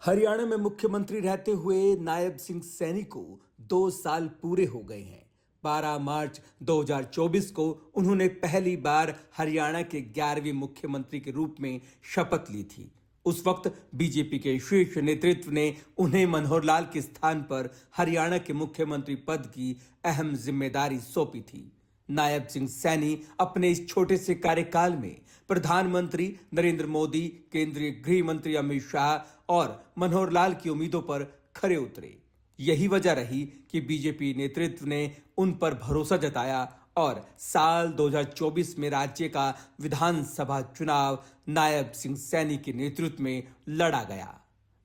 हरियाणा में मुख्यमंत्री रहते हुए नायब सिंह सैनी को 2 साल पूरे हो गए हैं। 12 मार्च 2024 को उन्होंने पहली बार हरियाणा के 11वें मुख्यमंत्री के रूप में शपथ ली थी। उस वक्त बीजेपी के शीर्ष नेतृत्व ने उन्हें मनोहर लाल के स्थान पर हरियाणा के मुख्यमंत्री पद की अहम जिम्मेदारी सौंपी थी। नायब सिंह सैनी अपने इस छोटे से कार्यकाल में प्रधानमंत्री नरेंद्र मोदी, केंद्रीय गृह मंत्री अमित शाह और मनोहर लाल की उम्मीदों पर खरे उतरे। यही वजह रही कि बीजेपी नेतृत्व ने उन पर भरोसा जताया और साल 2024 में राज्य का विधानसभा चुनाव नायब सिंह सैनी के नेतृत्व में लड़ा गया।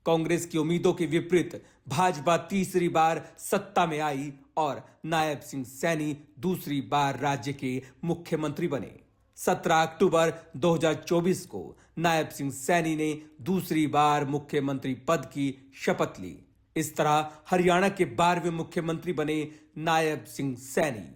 कांग्रेस की उम्मीदों के विपरीत भाजपा तीसरी बार सत्ता में आई और नायब सिंह सैनी दूसरी बार राज्य के मुख्यमंत्री बने। 17 अक्टूबर 2024 को नायब सिंह सैनी ने दूसरी बार मुख्यमंत्री पद की शपथ ली। इस तरह हरियाणा के 12वें मुख्यमंत्री बने नायब सिंह सैनी।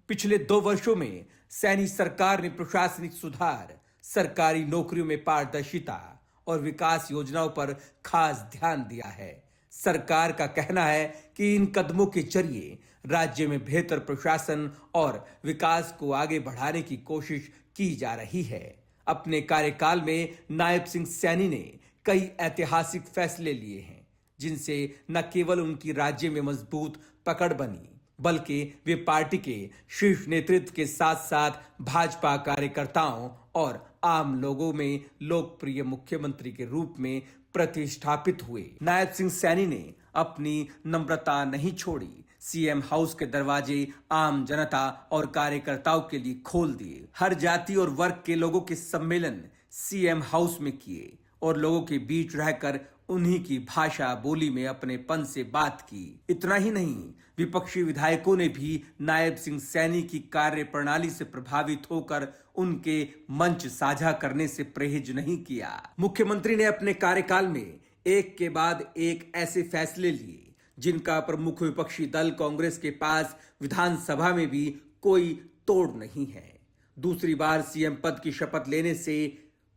पिछले 2 वर्षों में सैनी सरकार ने प्रशासनिक सुधार, सरकारी नौकरियों में पारदर्शिता और विकास योजनाओं पर खास ध्यान दिया है। सरकार का कहना है कि इन कदमों के जरिए राज्य में बेहतर प्रशासन और विकास को आगे बढ़ाने की कोशिश की जा रही है। अपने कार्यकाल में नायब सिंह सैनी ने कई ऐतिहासिक फैसले लिए हैं, जिनसे न केवल उनकी राज्य में मजबूत पकड़ बनी, बल्कि वे पार्टी के शीर्ष नेतृत्व के साथ साथ भाजपा कार्यकर्ताओं और आम लोगों में लोकप्रिय मुख्यमंत्री के रूप में प्रतिष्ठापित हुए। नायब सिंह सैनी ने अपनी नम्रता नहीं छोड़ी। सीएम हाउस के दरवाजे आम जनता और कार्यकर्ताओं के लिए खोल दिए। हर जाति और वर्ग के लोगों के सम्मेलन सीएम हाउस में किए और लोगों के बीच रहकर उन्हीं की भाषा बोली में अपनेपन से बात की। इतना ही नहीं, विपक्षी विधायकों ने भी नायब सिंह सैनी की कार्य प्रणाली से प्रभावित होकर उनके मंच साझा करने से परहेज नहीं किया। मुख्यमंत्री ने अपने कार्यकाल में एक के बाद एक ऐसे फैसले लिए जिनका प्रमुख विपक्षी दल कांग्रेस के पास विधानसभा में भी कोई तोड़ नहीं है। दूसरी बार सीएम पद की शपथ लेने से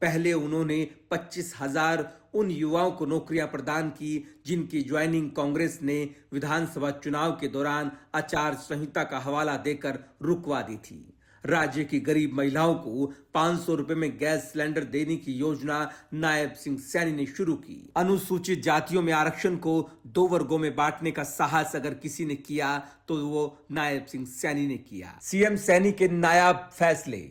पहले उन्होंने 25,000 उन युवाओं को नौकरियां प्रदान की जिनकी ज्वाइनिंग कांग्रेस ने विधानसभा चुनाव के दौरान आचार संहिता का हवाला देकर रुकवा दी थी। राज्य की गरीब महिलाओं को 500 रुपए में गैस सिलेंडर देने की योजना नायब सिंह सैनी ने शुरू की। अनुसूचित जातियों में आरक्षण को 2 वर्गों में बांटने का साहस अगर किसी ने किया तो वो नायब सिंह सैनी ने किया। सीएम सैनी के नायाब फैसले।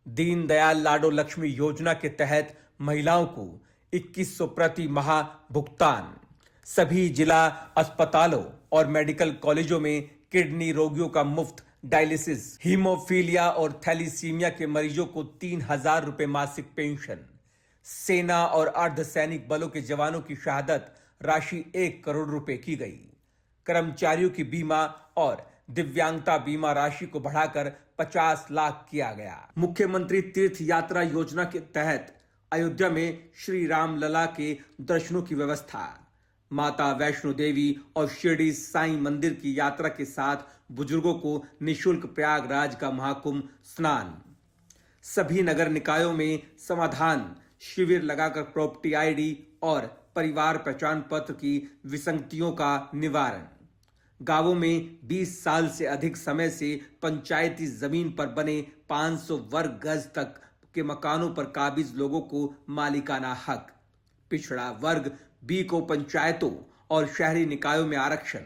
दीनदयाल लाडो लक्ष्मी योजना के तहत महिलाओं को 2100 प्रति माह भुगतान। सभी जिला अस्पतालों और मेडिकल कॉलेजों में किडनी रोगियों का मुफ्त डायलिसिस। हीमोफीलिया और थैलीसीमिया के मरीजों को 3,000 रुपए मासिक पेंशन। सेना और अर्धसैनिक बलों के जवानों की शहादत राशि 1 करोड़ रुपए की गई। कर्मचारियों की बीमा और दिव्यांगता बीमा राशि को बढ़ाकर 50 लाख किया गया। मुख्यमंत्री तीर्थ यात्रा योजना के तहत अयोध्या में श्री राम लला के दर्शनों की व्यवस्था। माता वैष्णो देवी और शिरडी साईं मंदिर की यात्रा के साथ बुजुर्गों को निशुल्क प्रयागराज का महाकुंभ स्नान। सभी नगर निकायों में समाधान शिविर लगाकर प्रॉपर्टी आईडी और परिवार पहचान पत्र की विसंगतियों का निवारण। गांवों में 20 साल से अधिक समय से पंचायती जमीन पर बने 500 वर्ग गज तक के मकानों पर काबिज लोगों को मालिकाना हक। पिछड़ा वर्ग बी को पंचायतों और शहरी निकायों में आरक्षण।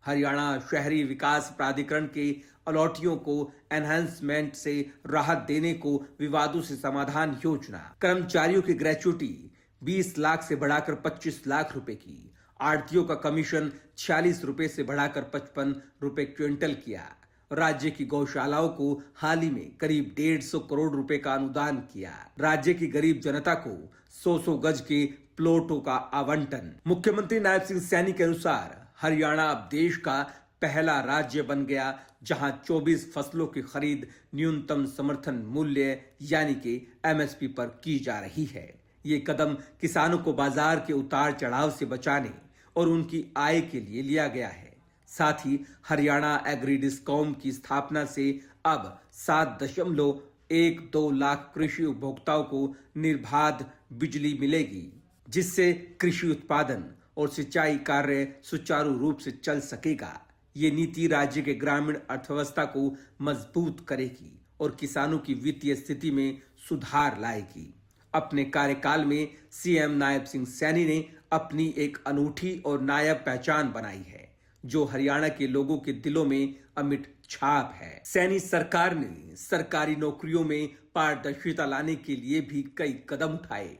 हरियाणा शहरी विकास प्राधिकरण के अलॉटियों को एनहांसमेंट से राहत देने को विवादों से समाधान योजना। कर्मचारियों की ग्रेच्युटी 20 लाख से बढ़ाकर 25 लाख रुपए की। आढ़तियों का कमीशन 46 रुपए से बढ़ाकर 55 रुपए क्विंटल किया। राज्य की गौशालाओं को हाल ही में करीब 150 करोड़ रुपए का अनुदान किया। राज्य की गरीब जनता को 100 गज के प्लॉटों का आवंटन। मुख्यमंत्री नायब सिंह सैनी के अनुसार हरियाणा अब देश का पहला राज्य बन गया जहां 24 फसलों की खरीद न्यूनतम समर्थन मूल्य यानी कि एमएसपी पर की जा रही है। ये कदम किसानों को बाजार के उतार चढ़ाव से बचाने और उनकी आय के लिए लिया गया है। साथ ही हरियाणा एग्री डिस्कॉम की स्थापना से अब 7.12 लाख कृषि उपभोक्ताओं को निर्बाध बिजली मिलेगी, जिससे कृषि उत्पादन और सिंचाई कार्य सुचारू रूप से चल सकेगा। ये नीति राज्य के ग्रामीण अर्थव्यवस्था को मजबूत करेगी और किसानों की वित्तीय स्थिति में सुधार लाएगी। अपने कार्यकाल में सीएम नायब सिंह सैनी ने अपनी एक अनूठी और नायाब पहचान बनाई है, जो हरियाणा के लोगों के दिलों में अमिट छाप है। सैनी सरकार ने सरकारी नौकरियों में पारदर्शिता लाने के लिए भी कई कदम उठाए।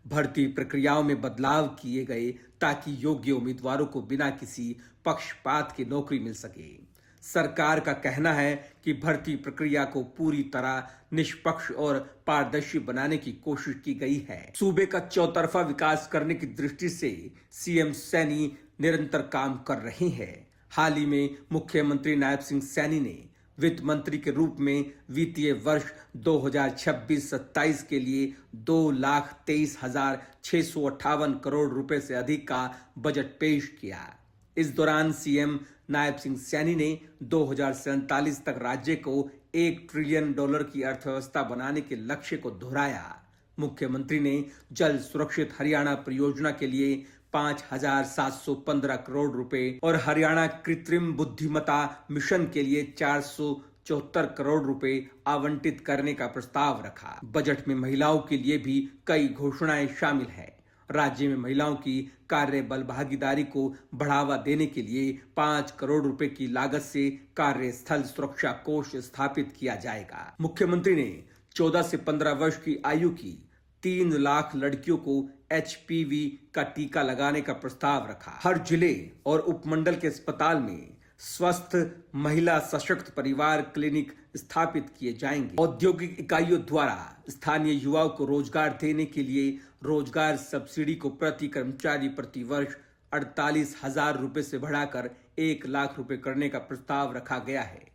भर्ती प्रक्रियाओं में बदलाव किए गए ताकि योग्य उम्मीदवारों को बिना किसी पक्षपात के नौकरी मिल सके। सरकार का कहना है कि भर्ती प्रक्रिया को पूरी तरह निष्पक्ष और पारदर्शी बनाने की कोशिश की गई है। सूबे का चौतरफा विकास करने की दृष्टि से सीएम सैनी निरंतर काम कर रहे हैं। हाल ही में मुख्यमंत्री नायब सिंह सैनी ने वित्त मंत्री के रूप में वित्तीय वर्ष 2026-27 के लिए 2,23,658 करोड़ रुपए से अधिक का बजट पेश किया। इस दौरान सीएम नायब सिंह सैनी ने 2047 तक राज्य को $1 ट्रिलियन की अर्थव्यवस्था बनाने के लक्ष्य को दोहराया। मुख्यमंत्री ने जल सुरक्षित हरियाणा परियोजना के लिए 5,715 करोड़ रुपए और हरियाणा कृत्रिम बुद्धिमत्ता मिशन के लिए 474 करोड़ रुपए आवंटित करने का प्रस्ताव रखा। बजट में महिलाओं के लिए भी कई घोषणाएं शामिल हैं। राज्य में महिलाओं की कार्य बल भागीदारी को बढ़ावा देने के लिए 5 करोड़ रुपए की लागत से कार्यस्थल सुरक्षा कोष स्थापित किया जाएगा। मुख्यमंत्री ने 14 से 15 वर्ष की आयु की 3 लाख लड़कियों को HPV का टीका लगाने का प्रस्ताव रखा। हर जिले और उपमंडल के अस्पताल में स्वस्थ महिला सशक्त परिवार क्लिनिक स्थापित किए जाएंगे। औद्योगिक इकाइयों द्वारा स्थानीय युवाओं को रोजगार देने के लिए रोजगार सब्सिडी को प्रति कर्मचारी प्रति वर्ष 48,000 रुपए से बढ़ाकर 1 लाख रुपए करने का प्रस्ताव रखा गया है।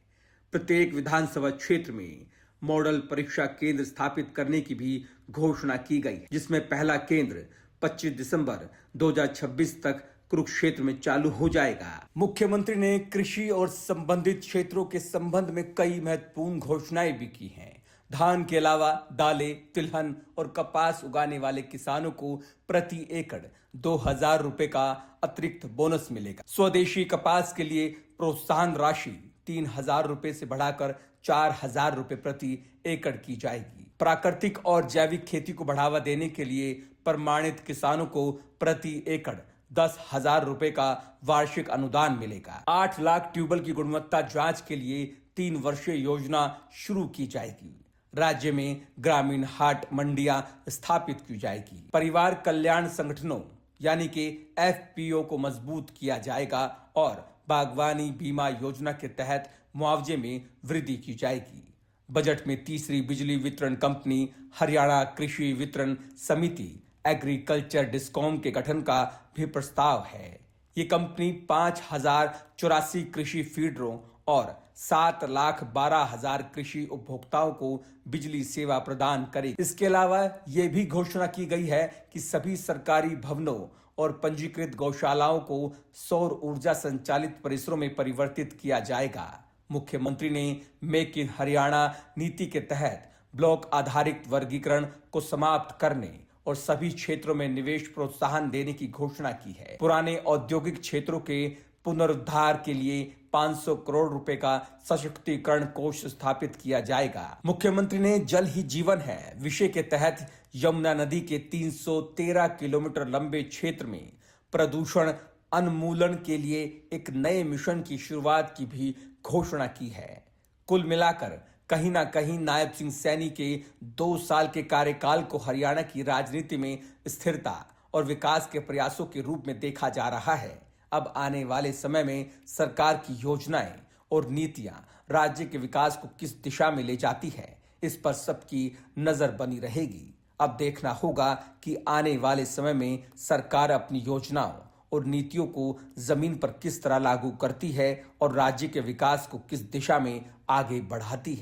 प्रत्येक विधानसभा क्षेत्र में मॉडल परीक्षा केंद्र स्थापित करने की भी घोषणा की गई, जिसमें पहला केंद्र 25 दिसंबर 2026 तक कुरुक्षेत्र में चालू हो जाएगा। मुख्यमंत्री ने कृषि और संबंधित क्षेत्रों के संबंध में कई महत्वपूर्ण घोषणाएं भी की हैं। धान के अलावा दालें, तिलहन और कपास उगाने वाले किसानों को प्रति एकड़ 2,000 रुपए का अतिरिक्त बोनस मिलेगा। स्वदेशी कपास के लिए प्रोत्साहन राशि 3,000 रुपए से बढ़ाकर 4,000 रुपए प्रति एकड़ की जाएगी। प्राकृतिक और जैविक खेती को बढ़ावा देने के लिए प्रमाणित किसानों को प्रति एकड़ 10,000 रुपए का वार्षिक अनुदान मिलेगा। 8 लाख ट्यूबवेल की गुणवत्ता जांच के लिए 3 वर्षीय योजना शुरू की जाएगी। राज्य में ग्रामीण हाट मंडियां स्थापित की जाएगी। परिवार कल्याण संगठनों यानी कि FPO को मजबूत किया जाएगा और बागवानी बीमा योजना के तहत मुआवजे में वृद्धि की जाएगी। बजट में तीसरी बिजली वितरण कंपनी हरियाणा कृषि वितरण समिति एग्रीकल्चर डिस्कॉम के गठन का भी प्रस्ताव है। ये कंपनी 5,084 कृषि फीडरों और 7,12,000 कृषि उपभोक्ताओं को बिजली सेवा प्रदान करेगी। इसके अलावा ये भी घोषणा की गई है कि सभी सरकारी भवनों और पंजीकृत गौशालाओं को सौर ऊर्जा संचालित परिसरों में परिवर्तित किया जाएगा। मुख्यमंत्री ने मेक इन हरियाणा नीति के तहत ब्लॉक आधारित वर्गीकरण को समाप्त करने और सभी क्षेत्रों में निवेश प्रोत्साहन देने की घोषणा की है। पुराने औद्योगिक क्षेत्रों के पुनरुद्धार के लिए 500 करोड़ रुपए का सशक्तिकरण कोष स्थापित किया जाएगा। मुख्यमंत्री ने जल ही जीवन है विषय के तहत यमुना नदी के 313 किलोमीटर लंबे क्षेत्र में प्रदूषण उन्मूलन के लिए एक नए मिशन की शुरुआत की भी घोषणा की है। कुल मिलाकर कहीं ना कहीं नायब सिंह सैनी के 2 साल के कार्यकाल को हरियाणा की राजनीति में स्थिरता और विकास के प्रयासों के रूप में देखा जा रहा है। अब आने वाले समय में सरकार की योजनाएं और नीतियां राज्य के विकास को किस दिशा में ले जाती है, इस पर सबकी नजर बनी रहेगी। अब देखना होगा कि आने वाले समय में सरकार अपनी योजनाओं और नीतियों को जमीन पर किस तरह लागू करती है और राज्य के विकास को किस दिशा में आगे बढ़ाती है।